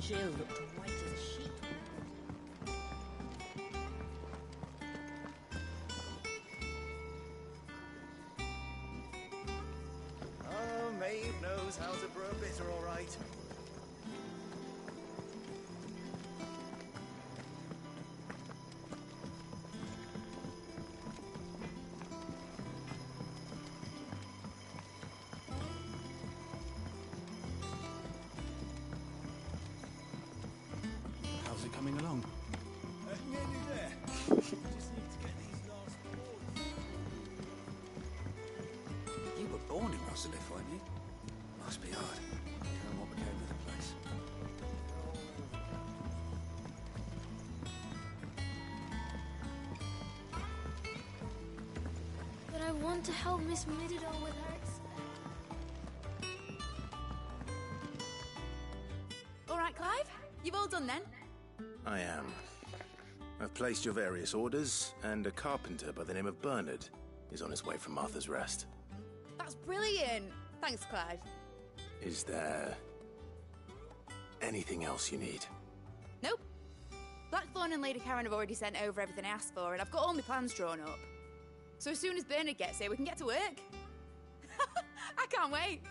Jill looked white as a sheet. Oh, Maeve knows how to brew a bitter, all right. How's it coming along? Nearly there. Just need to get these last boards. You were born in Rosalith, weren't you? Must be hard. Hearing what became of the place. But I want to help Miss Mididor with her All right, Clive. You've all done then? I am. I've placed your various orders, and a carpenter by the name of Bernard is on his way from Martha's Rest. That's brilliant. Thanks, Clive. Is there anything else you need? Nope. Blackthorn and Lady Karen have already sent over everything I asked for, and I've got all my plans drawn up. So as soon as Bernard gets here, we can get to work. I can't wait.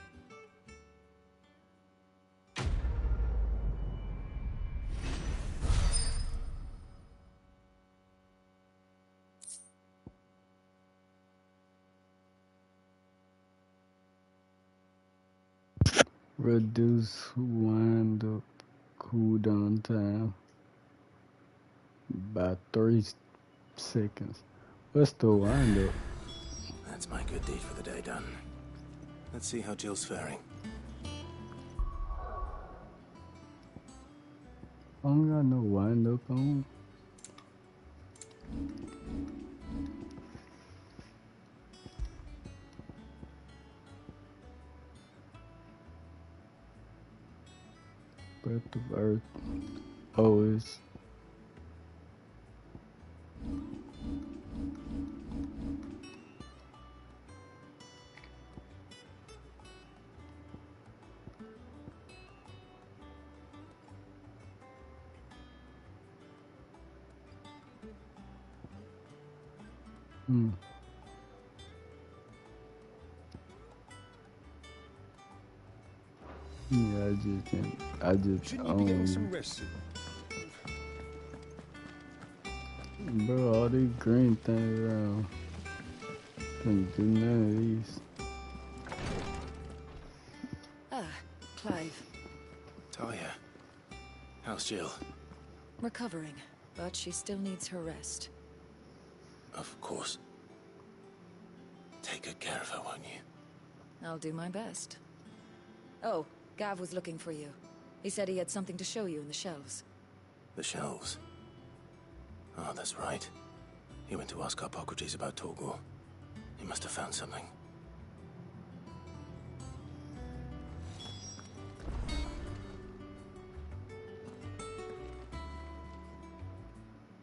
Reduce wind up cooldown time by 3 seconds. What's the wind up? That's my good deed for the day done. Let's see how Jill's faring. I don't got no wind up on. Breath of Earth. Oh, it's Yeah, I just Shouldn't you be getting some rest soon? Bro, all these green things around. Couldn't do none of these. Ah, Clive. Talia, how's Jill? Recovering, but she still needs her rest. Of course. Take good care of her, won't you? I'll do my best. Oh, Gav was looking for you. He said he had something to show you in the shelves. The shelves. Oh, that's right. He went to ask Harpocrates about Torgor. He must have found something.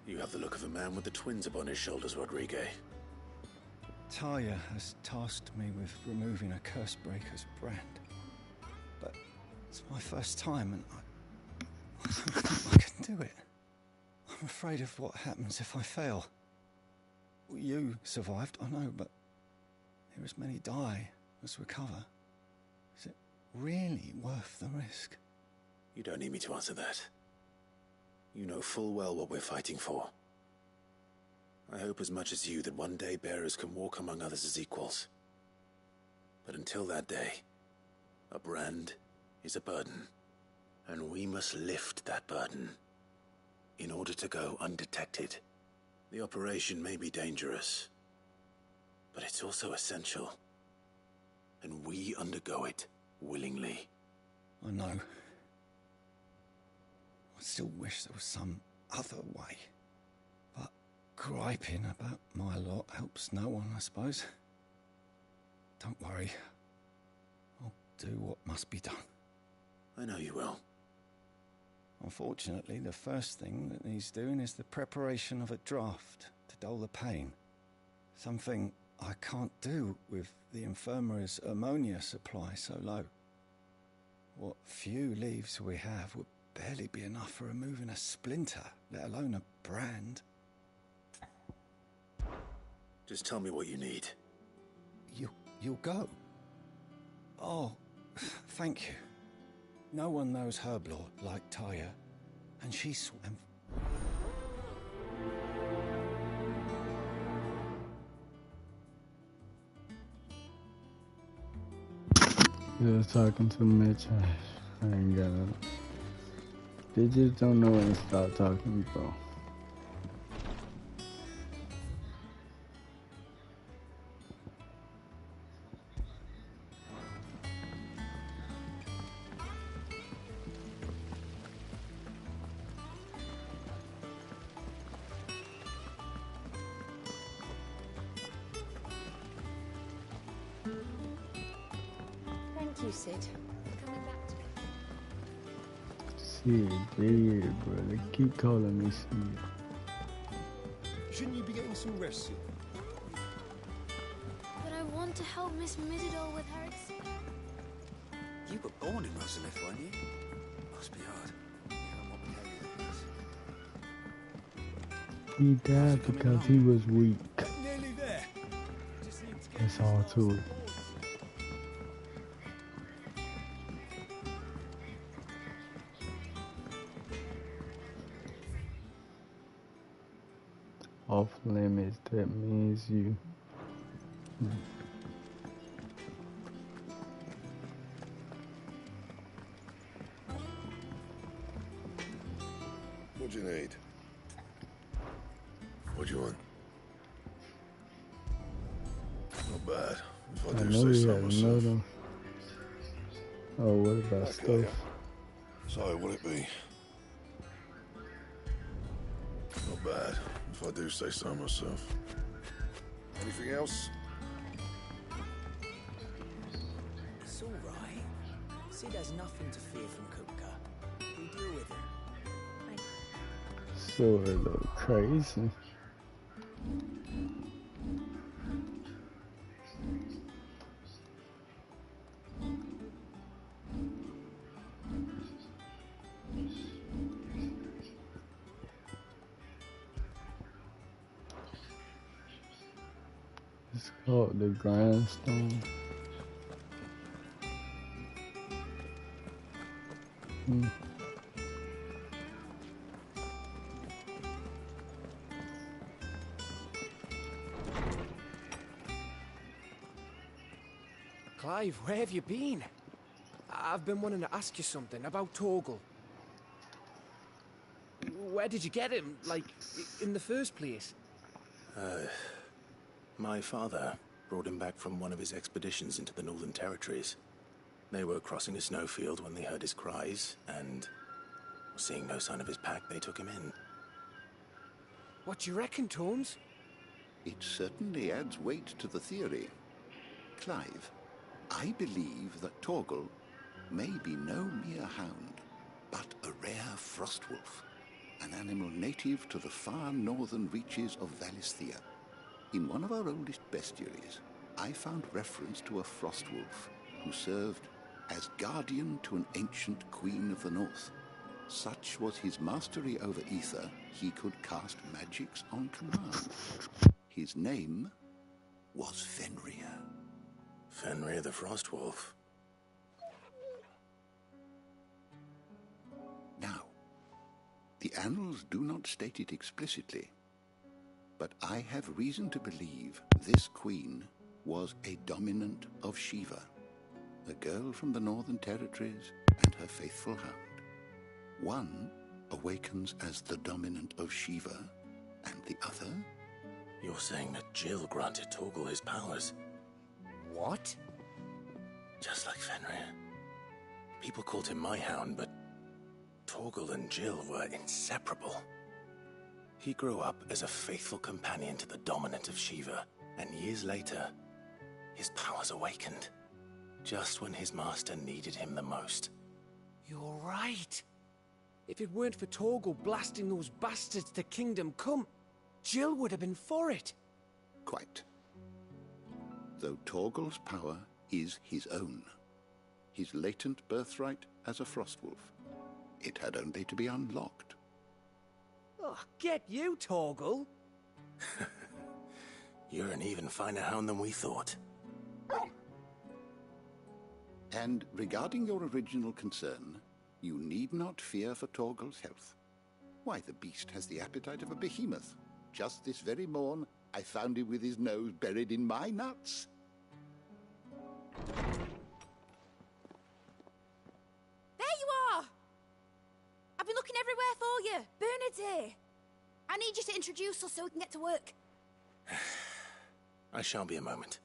You have the look of a man with the twins upon his shoulders, Rodrigue. Talia has tasked me with removing a Cursebreaker's brand. But it's my first time and I don't think I can do it. I'm afraid of what happens if I fail. You survived, I know, but here as many die as recover. Is it really worth the risk? You don't need me to answer that. You know full well what we're fighting for. I hope as much as you that one day bearers can walk among others as equals. But until that day, a brand is a burden, and we must lift that burden in order to go undetected. The operation may be dangerous, but it's also essential, and we undergo it willingly. I know. I still wish there was some other way. But griping about my lot helps no one, I suppose. Don't worry. I'll do what must be done. I know you will. Unfortunately, the first thing that needs doing is the preparation of a draft to dull the pain. Something I can't do with the infirmary's ammonia supply so low. What few leaves we have would barely be enough for removing a splinter, let alone a brand. Just tell me what you need. You'll go? Oh, thank you. No one knows Herblord like Taya, and she swam. Just talking to Mitch. I ain't got it. They just don't know when to stop talking, bro. Thank you, Sid, for coming back to me. Sid, idiot, bro. They keep calling me Sid. Shouldn't you be getting some rest, Sid? But I want to help Miss Mididor with her experiment. You were born in Rosalith, weren't you? Must be hard. Hearing what became of the place. He died because he was weak. Nearly there. Just need to get That's all to it. Off limits, that means you. What do you need? What do you want? Not bad. If I I do know say he so had myself. another. Oh, what about Okay, stuff? So, what'll it be? Not bad. If I do say so myself. Anything else? It's all right. Sid has nothing to fear from Kupka. He'll deal with him. So a little crazy. It's called the grindstone. Clive, where have you been? I've been wanting to ask you something about Torgal. Where did you get him, like, in the first place? My father brought him back from one of his expeditions into the Northern Territories. They were crossing a snowfield when they heard his cries, and seeing no sign of his pack, they took him in. What do you reckon, Tones? It certainly adds weight to the theory. Clive, I believe that Torgal may be no mere hound, but a rare frostwolf, an animal native to the far northern reaches of Valisthea. In one of our oldest bestiaries, I found reference to a frostwolf who served as guardian to an ancient queen of the north. Such was his mastery over ether, he could cast magics on command. His name was Fenrir. Fenrir the Frostwolf. Now, the annals do not state it explicitly, but I have reason to believe this queen was a dominant of Shiva, a girl from the Northern Territories and her faithful hound. One awakens as the dominant of Shiva, and the other... You're saying that Jill granted Torgal his powers? What? Just like Fenrir. People called him my hound, but Torgal and Jill were inseparable. He grew up as a faithful companion to the dominant of Shiva, and years later, his powers awakened, just when his master needed him the most. You're right. If it weren't for Torgal blasting those bastards to Kingdom Come, Jill would have been for it. Quite. Though Torgal's power is his own. His latent birthright as a Frostwolf. It had only to be unlocked. Oh, get you, Torgal. You're an even finer hound than we thought. And regarding your original concern, you need not fear for Torgal's health. Why, the beast has the appetite of a behemoth. Just this very morn, I found him with his nose buried in my nuts. There you are! I've been looking everywhere for you. Bernard's here. I need you to introduce us so we can get to work. I shan't be a moment.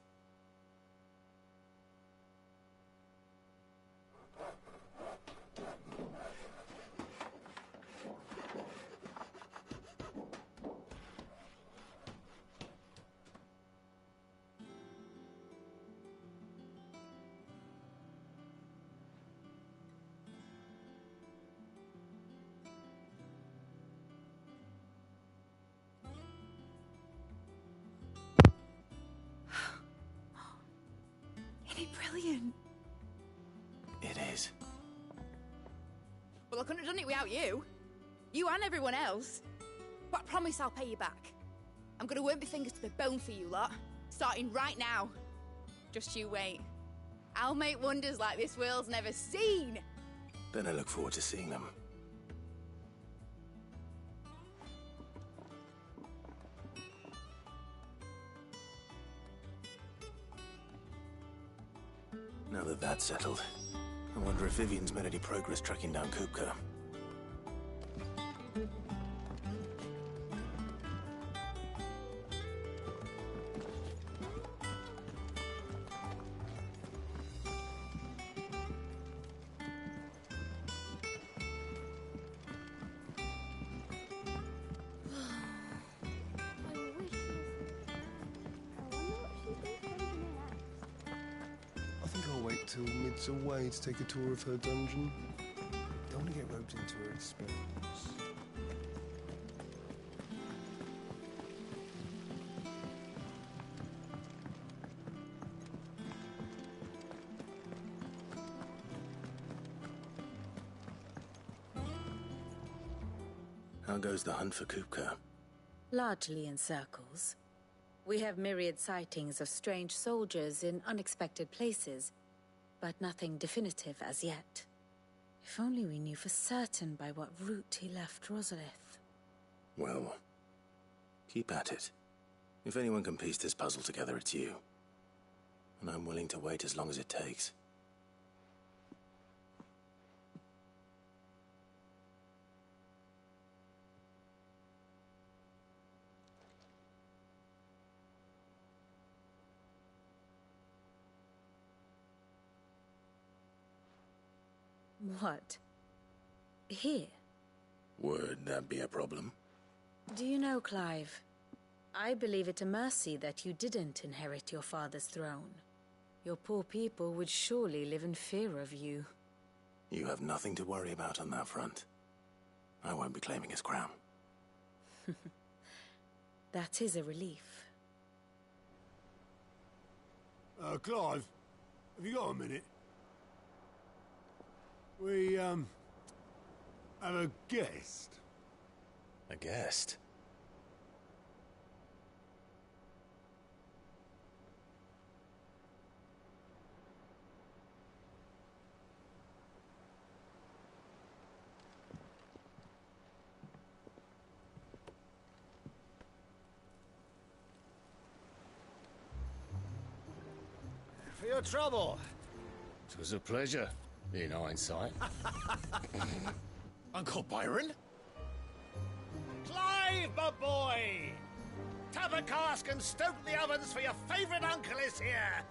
Brilliant. It is. Well, I couldn't have done it without you. You and everyone else. But I promise I'll pay you back. I'm gonna work my fingers to the bone for you lot. Starting right now. Just you wait. I'll make wonders like this world's never seen. Then I look forward to seeing them. Now that that's settled, I wonder if Vivian's made any progress tracking down Kupka. Till Mid's away to take a tour of her dungeon. Don't want to get roped into her experiments. How goes the hunt for Kupka? Largely in circles. We have myriad sightings of strange soldiers in unexpected places, but nothing definitive as yet. If only we knew for certain by what route he left Rosalith. Well, keep at it. If anyone can piece this puzzle together, it's you. And I'm willing to wait as long as it takes. What? Here? Would that be a problem? Do you know, Clive? I believe it a mercy that you didn't inherit your father's throne. Your poor people would surely live in fear of you. You have nothing to worry about on that front. I won't be claiming his crown. That is a relief. Clive, have you got a minute? We, have a guest. A guest? For your trouble. It was a pleasure. In hindsight. Uncle Byron? Clive, my boy! Tap a cask and stoke the ovens for your favourite uncle is here!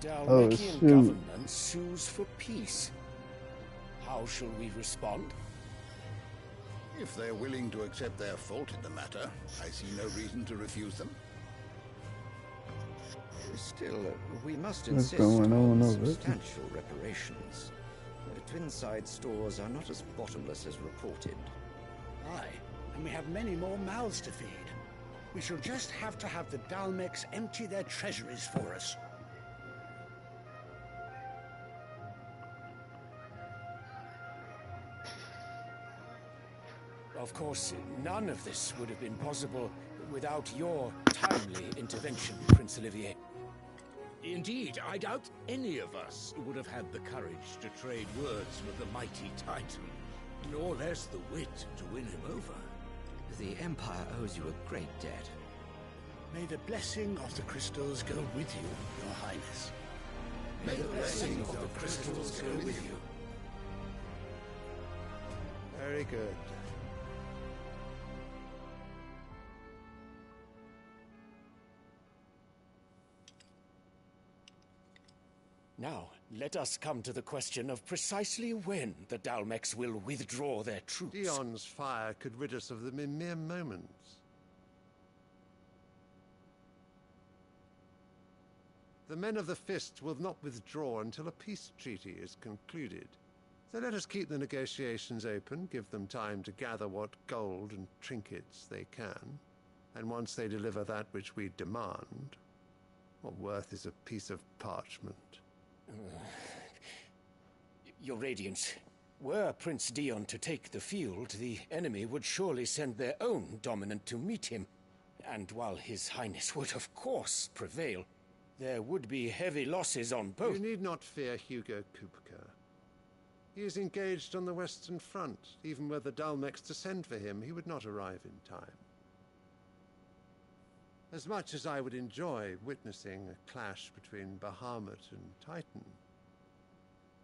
Dalmekian shoot. government sues for peace. How shall we respond? If they're willing to accept their fault in the matter, I see no reason to refuse them. Still, we must What's insist going on on over it? substantial reparations. Twinside stores are not as bottomless as reported. Aye, and we have many more mouths to feed. We shall just have to have the Dalmecs empty their treasuries for us. Of course, none of this would have been possible without your timely intervention, Prince Olivier. Indeed, I doubt any of us would have had the courage to trade words with the mighty Titan, nor less the wit to win him over. The Empire owes you a great debt. May the blessing of the crystals go with you, Your Highness. May the blessing of the crystals go with you. Very good. Now, let us come to the question of precisely when the Dalmecs will withdraw their troops. Dion's fire could rid us of them in mere moments. The men of the Fist will not withdraw until a peace treaty is concluded. So let us keep the negotiations open, give them time to gather what gold and trinkets they can. And once they deliver that which we demand, what worth is a piece of parchment? Your Radiance, were Prince Dion to take the field, the enemy would surely send their own dominant to meet him. And while His Highness would of course prevail, there would be heavy losses on both. You need not fear Hugo Kupka. He is engaged on the Western Front. Even were the Dalmecs to send for him, he would not arrive in time. As much as I would enjoy witnessing a clash between Bahamut and Titan,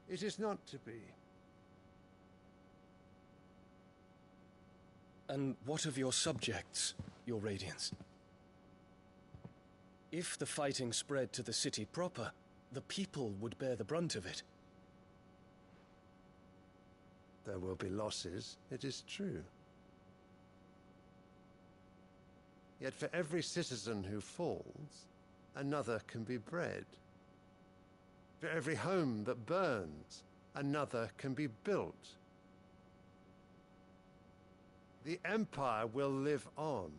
it is not to be. And what of your subjects, Your Radiance? If the fighting spread to the city proper, the people would bear the brunt of it. There will be losses, it is true. Yet for every citizen who falls, another can be bred. For every home that burns, another can be built. The Empire will live on.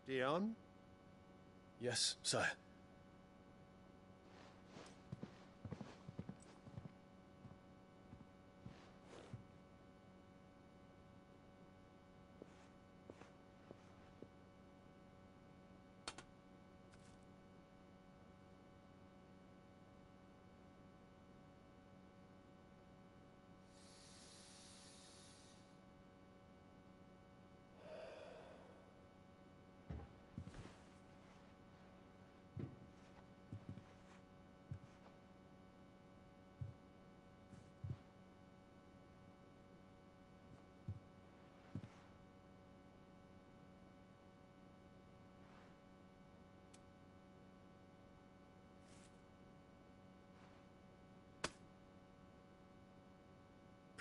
Dion? Yes, sire.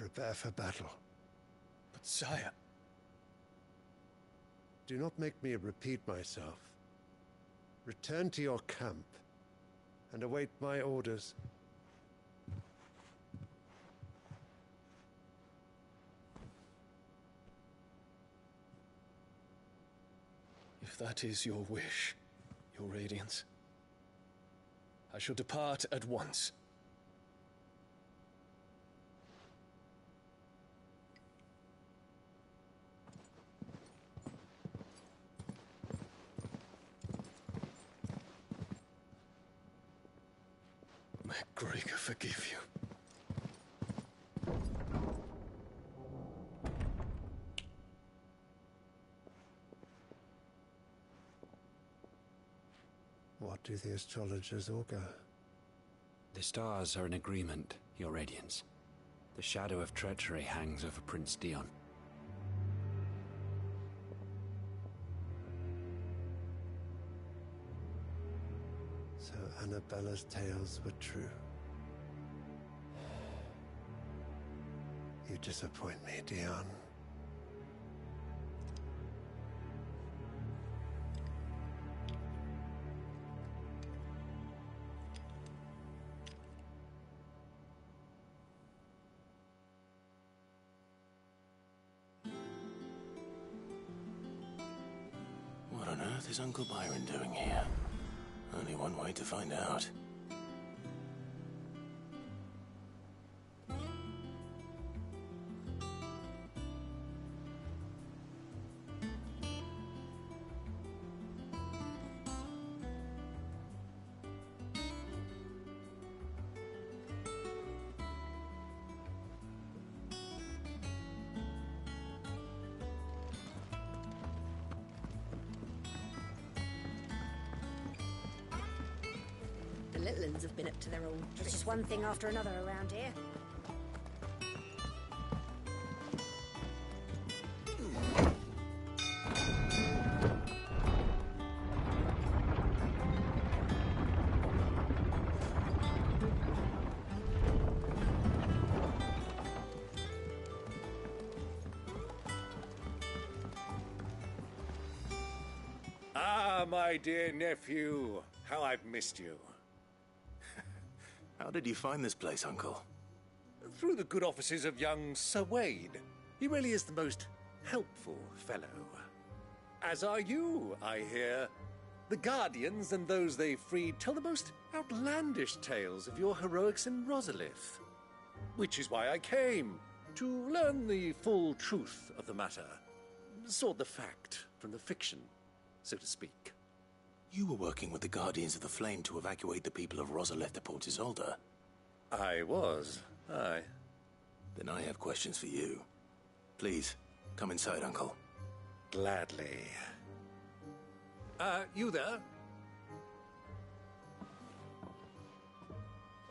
Prepare for battle. But sire... Do not make me repeat myself. Return to your camp and await my orders. If that is your wish, Your Radiance, I shall depart at once. MacGregor forgive you. What do the astrologers augur? The stars are in agreement, Your Radiance. The shadow of treachery hangs over Prince Dion. Isabella's tales were true. You disappoint me, Dion. What on earth is Uncle Byron doing here? Only one way to find out. The little uns have been up to their old tricks. It's just one thing after another around here. Ah, my dear nephew, how I've missed you. How did you find this place, Uncle? Through the good offices of young Sir Wade. He really is the most helpful fellow. As are you, I hear. The Guardians and those they freed tell the most outlandish tales of your heroics in Rosalith. Which is why I came, to learn the full truth of the matter. Sort the fact from the fiction, so to speak. You were working with the Guardians of the Flame to evacuate the people of Rosalith to Port Isolde. I was, aye. Then I have questions for you. Please, come inside, Uncle. Gladly. You there?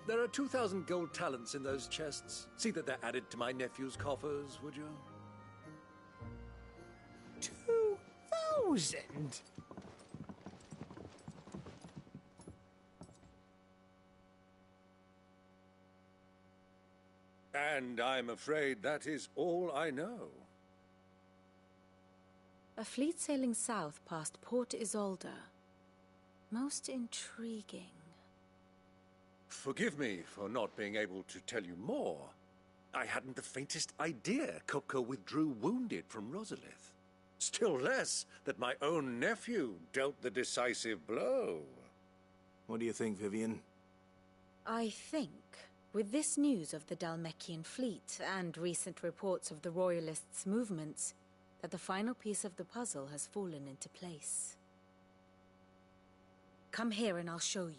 There are 2,000 gold talents in those chests. See that they're added to my nephew's coffers, would you? 2,000? And I'm afraid that is all I know. A fleet sailing south past Port Isolde. Most intriguing. Forgive me for not being able to tell you more. I hadn't the faintest idea Kupka withdrew wounded from Rosalith. Still less that my own nephew dealt the decisive blow. What do you think, Vivian? I think, with this news of the Dhalmekian fleet and recent reports of the Royalists' movements, that the final piece of the puzzle has fallen into place. Come here and I'll show you.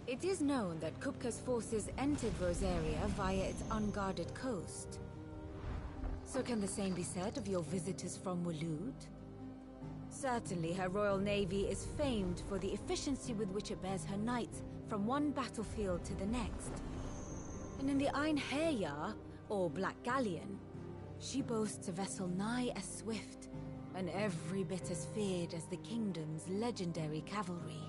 It is known that Kupka's forces entered Rosaria via its unguarded coast. So can the same be said of your visitors from Waloed? Certainly her Royal Navy is famed for the efficiency with which it bears her knights from one battlefield to the next. And in the Einherjar, or Black Galleon, she boasts a vessel nigh as swift and every bit as feared as the kingdom's legendary cavalry.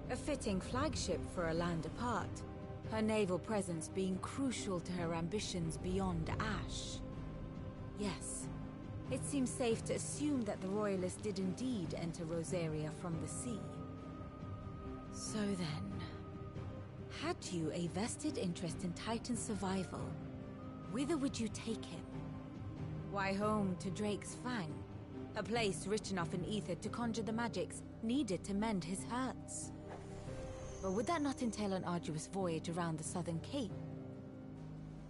A fitting flagship for a land apart, her naval presence being crucial to her ambitions beyond Ash. Yes, it seems safe to assume that the Royalists did indeed enter Rosaria from the sea. So then, had you a vested interest in Titan's survival, whither would you take him? Why, home to Drake's Fang, a place rich enough in ether to conjure the magics needed to mend his hurts. But would that not entail an arduous voyage around the southern cape?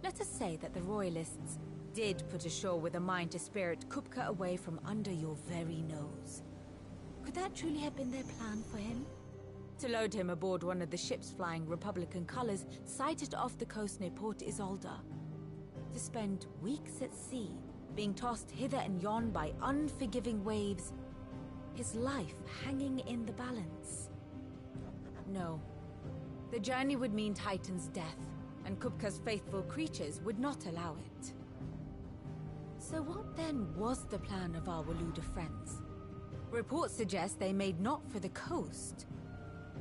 Let us say that the Royalists did put ashore with a mind to spirit Kupka away from under your very nose. Could that truly have been their plan for him? To load him aboard one of the ships flying Republican colors sighted off the coast near Port Isolde. To spend weeks at sea, being tossed hither and yon by unforgiving waves, his life hanging in the balance. No. The journey would mean Titan's death, and Kupka's faithful creatures would not allow it. So what then was the plan of our Waluda friends? Reports suggest they made not for the coast,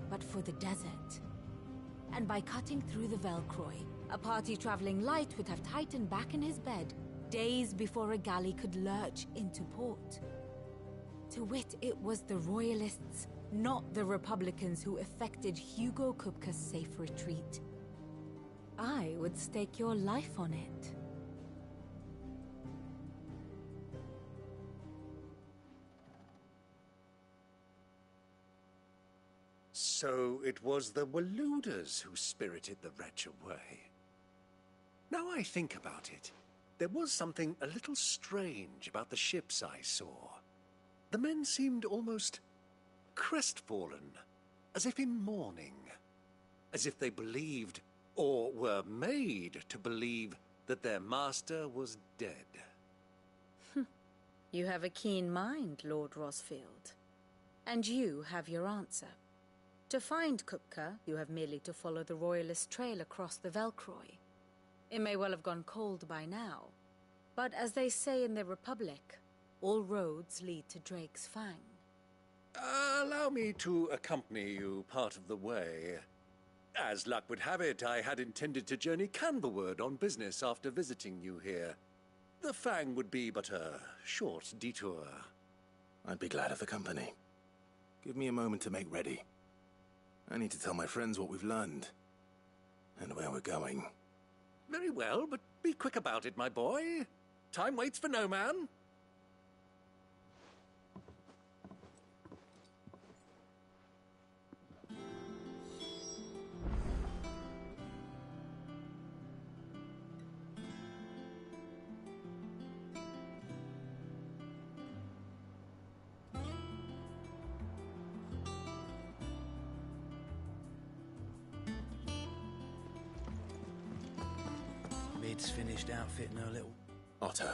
but for the desert. And by cutting through the Velcroy, a party traveling light would have Titan back in his bed days before a galley could lurch into port. To wit, it was the Royalists, not the Republicans, who effected Hugo Kupka's safe retreat. I would stake your life on it. So it was the Waludas who spirited the wretch away. Now I think about it, there was something a little strange about the ships I saw. The men seemed almost crestfallen, as if in mourning, as if they believed, or were made to believe, that their master was dead. You have a keen mind, Lord Rosfield. And you have your answer. To find Kupka, you have merely to follow the Royalist trail across the Velcroy. It may well have gone cold by now, but as they say in the Republic, all roads lead to Drake's Fang. Allow me to accompany you part of the way. As luck would have it, I had intended to journey Canberward on business after visiting you here. The Fang would be but a short detour. I'd be glad of the company. Give me a moment to make ready. I need to tell my friends what we've learned, and where we're going. Very well, but be quick about it, my boy. Time waits for no man. Mid's finished outfitting her little... Otto,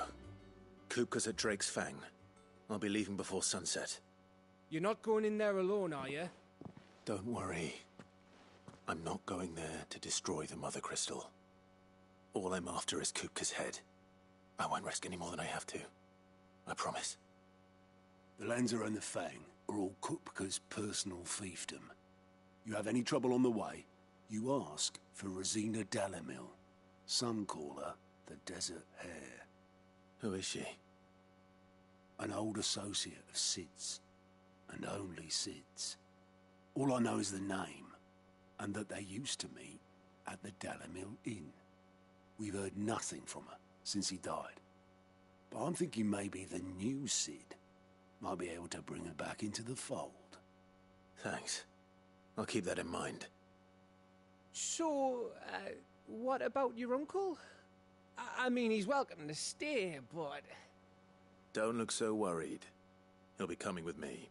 Kupka's at Drake's Fang. I'll be leaving before sunset. You're not going in there alone, are you? Don't worry. I'm not going there to destroy the Mother Crystal. All I'm after is Kupka's head. I won't risk any more than I have to. I promise. The Lancer and the Fang are all Kupka's personal fiefdom. You have any trouble on the way, you ask for Rosina Dalamil. Some call her the Desert Hare. Who is she? An old associate of Sid's, and only Sid's. All I know is the name, and that they used to meet at the Dalamil Inn. We've heard nothing from her since he died. But I'm thinking maybe the new Sid might be able to bring her back into the fold. Thanks. I'll keep that in mind. So, what about your uncle? I mean, he's welcome to stay, but... Don't look so worried. He'll be coming with me.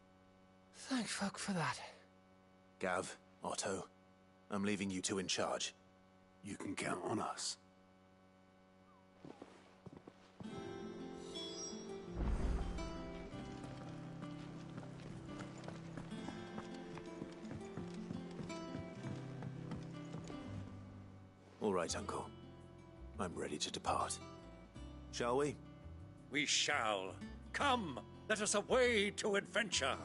Thank fuck for that. Gav, Otto, I'm leaving you two in charge. You can count on us. All right, Uncle. I'm ready to depart. Shall we? We shall. Come, let us away to adventure.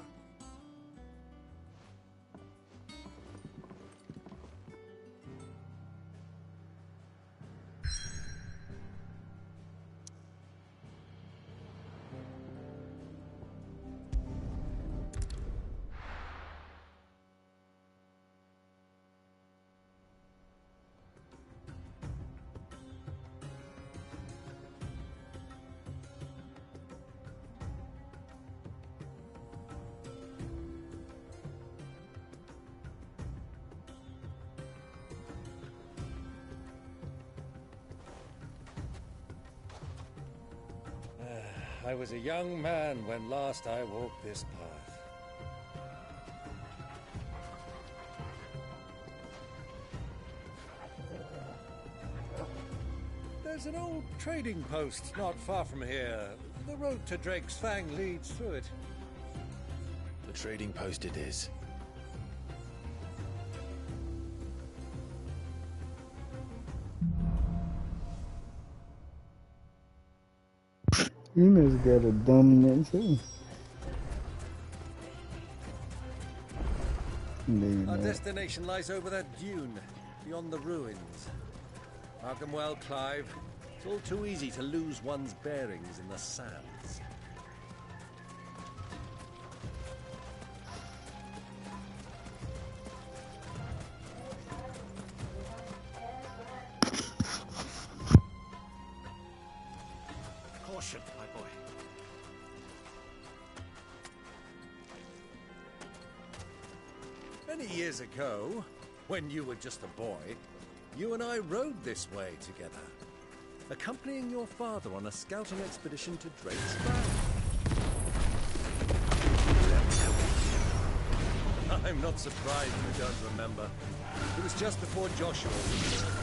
I was a young man when last I walked this path. There's an old trading post not far from here. The road to Drake's Fang leads through it. The trading post it is. You must got a dominant too. Our destination lies over that dune, beyond the ruins. Mark 'em well, Clive. It's all too easy to lose one's bearings in the sands. Caution, my boy. Many years ago, when you were just a boy, you and I rode this way together, accompanying your father on a scouting expedition to Drake's Bay. I'm not surprised you don't remember. It was just before Joshua was born.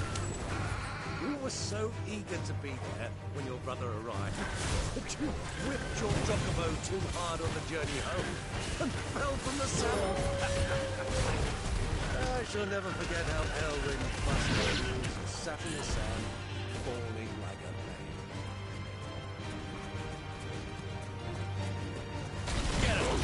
You were so eager to be there when your brother arrived that you whipped your chocobo too hard on the journey home and fell from the saddle. I shall never forget how Elwyn busted and sat in the sand, falling like a babe. Get him!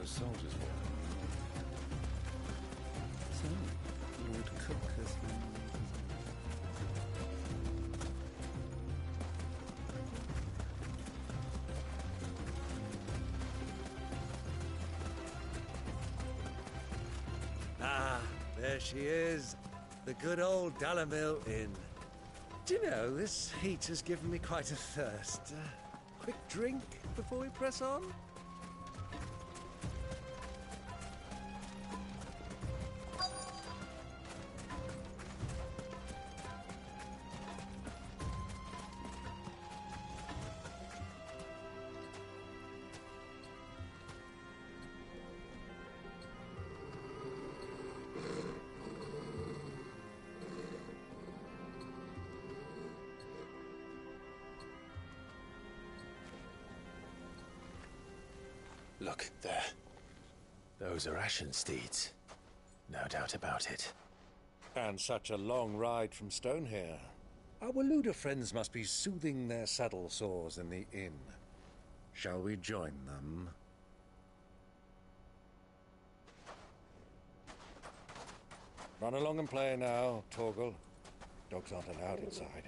Soldiers were. So, Lord Cook has been... Ah, there she is. The good old Dalamil Inn. Do you know, this heat has given me quite a thirst. Quick drink before we press on? Look, there. Those are Ashen steeds. No doubt about it. And such a long ride from Stonehair. Our Waluda friends must be soothing their saddle sores in the inn. Shall we join them? Run along and play now, Torgal. Dogs aren't allowed inside.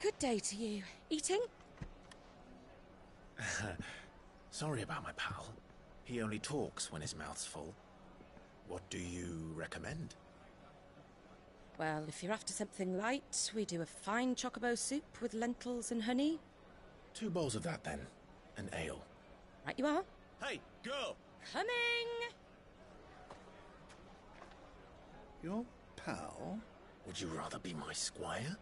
Good day to you. Eating? Sorry about my pal. He only talks when his mouth's full. What do you recommend? Well, if you're after something light, we do a fine chocobo soup with lentils and honey. 2 bowls of that, then. An ale. Right you are. Hey, girl! Coming! Your pal? Would you rather be my squire?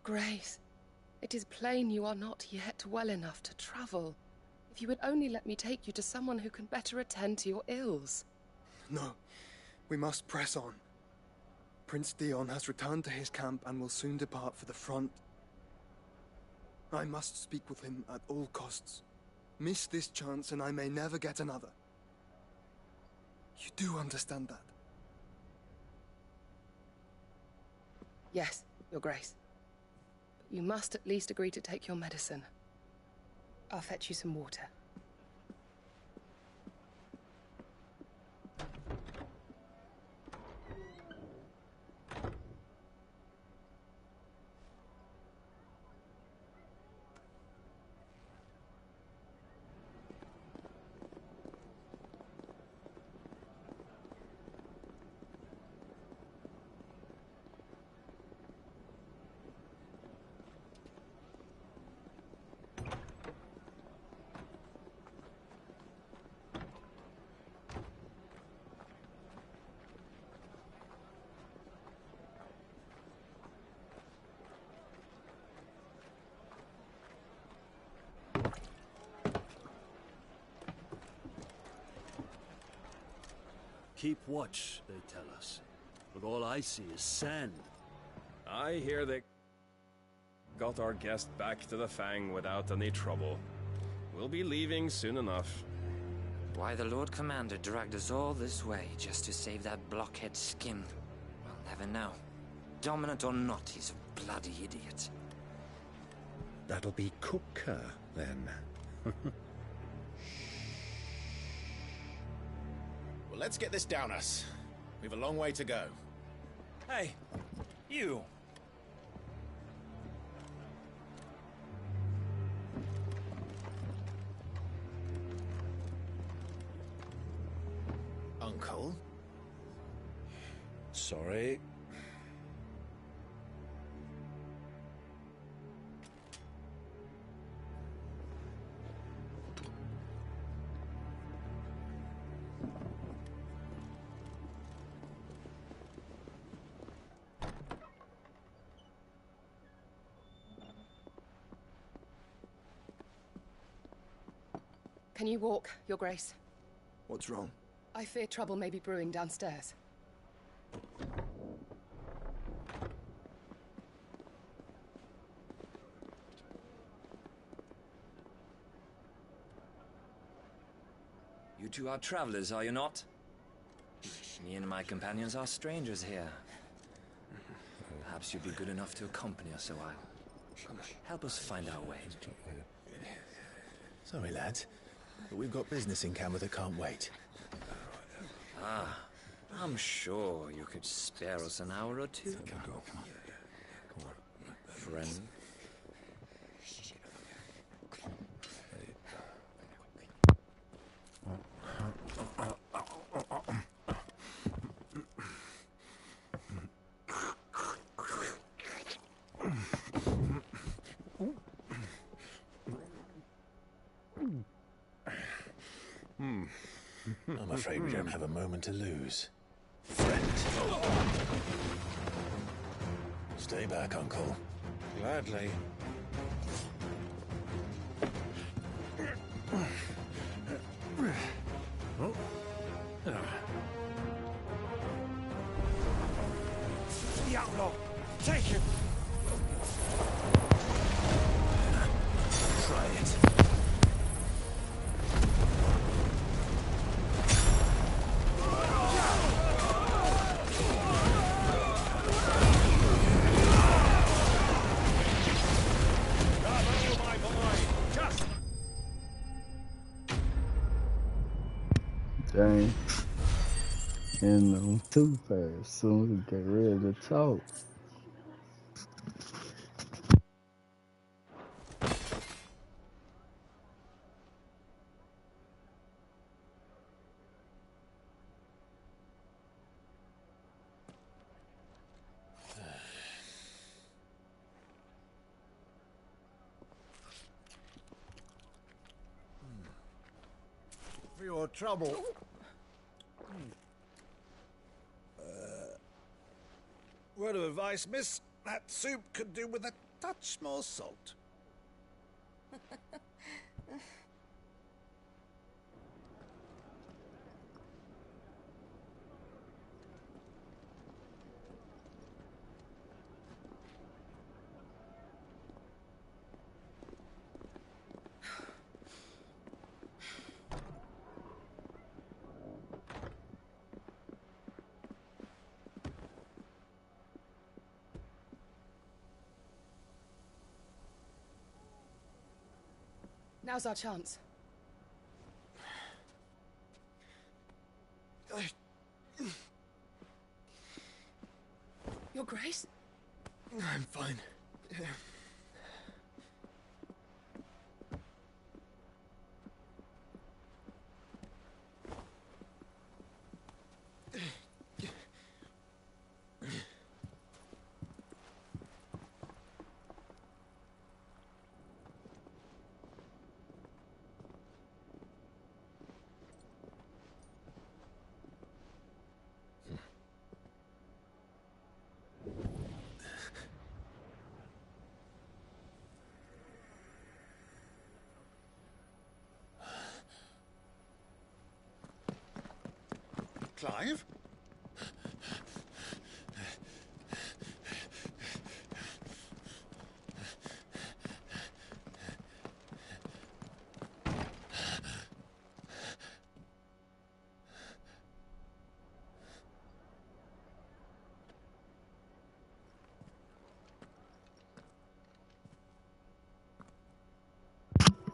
Grace, it is plain you are not yet well enough to travel. If you would only let me take you to someone who can better attend to your ills. No, we must press on. Prince Dion has returned to his camp and will soon depart for the front. I must speak with him at all costs. Miss this chance and I may never get another. You do understand that? Yes, Your Grace. But you must at least agree to take your medicine. I'll fetch you some water. Keep watch, they tell us. But all I see is sand. I hear they got our guest back to the Fang without any trouble. We'll be leaving soon enough. Why the Lord Commander dragged us all this way just to save that blockhead Skin, we'll never know. Dominant or not, he's a bloody idiot. That'll be Kupka, then. Well, let's get this down us. We've a long way to go. Hey, you! Uncle? Sorry. Can you walk, Your Grace? What's wrong? I fear trouble may be brewing downstairs. You two are travelers, are you not? Me and my companions are strangers here. Perhaps you'd be good enough to accompany us a while. Help us find our way. Sorry, lads, but we've got business in camera that can't wait. Ah, I'm sure you could spare us an hour or two. Friend. I'm afraid we don't have a moment to lose. Friend. Stay back, Uncle. Gladly. The outlaw! Take him! Try it. Dang. And I'm too fast, so we get ready to talk. For your trouble. Word of advice, miss. That soup could do with a touch more salt. Now's our chance. Your Grace? I'm fine. Clive?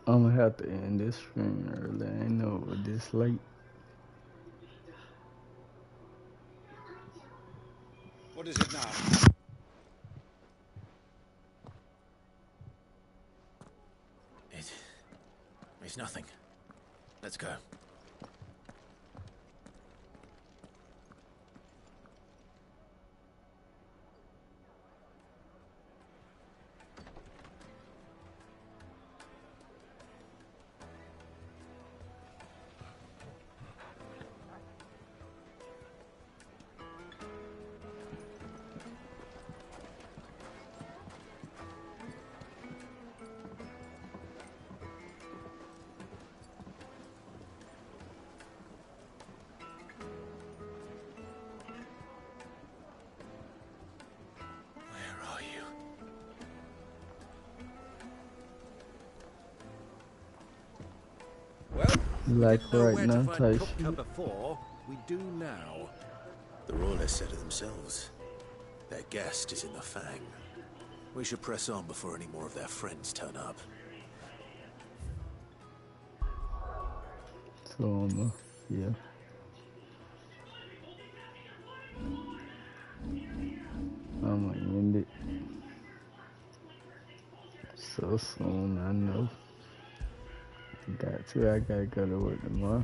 I'm gonna have to end this stream early. I ain't know it was this late. What is it now? It's nothing. Let's go. Well, Like we didn't know right where now, to find Like Kupka right now, Kupka before. We do now. The Royalists said it themselves. Their guest is in the Fang. We should press on before any more of their friends turn up. So yeah. I'm gonna end it so soon. I know. I gotta go to work tomorrow.